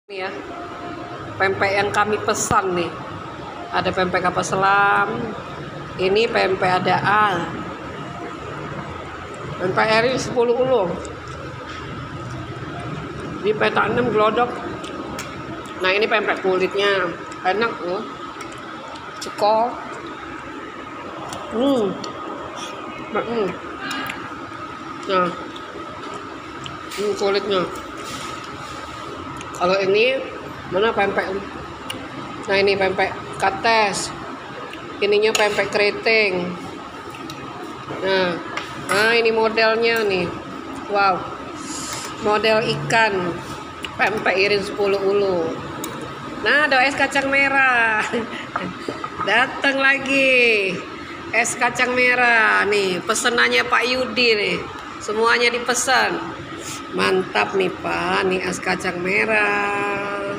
Ini ya, pempek yang kami pesan nih. Ada pempek kapal selam. Ini pempek adaan. Pempek eri 10 ulu. Di peta 6 glodok. Nah, ini pempek kulitnya. Enak loh. Cekol. Nah, kulitnya. Kalau ini mana pempek? Nah, ini pempek kates. Ininya pempek keriting. Nah, ini modelnya nih. Wow. Model ikan. Pempek irin 10 ulu. Nah, ada es kacang merah. Datang lagi. Es kacang merah nih, pesenannya Pak Yudi nih. Semuanya dipesan. Mantap nih Pak, nih es kacang merah.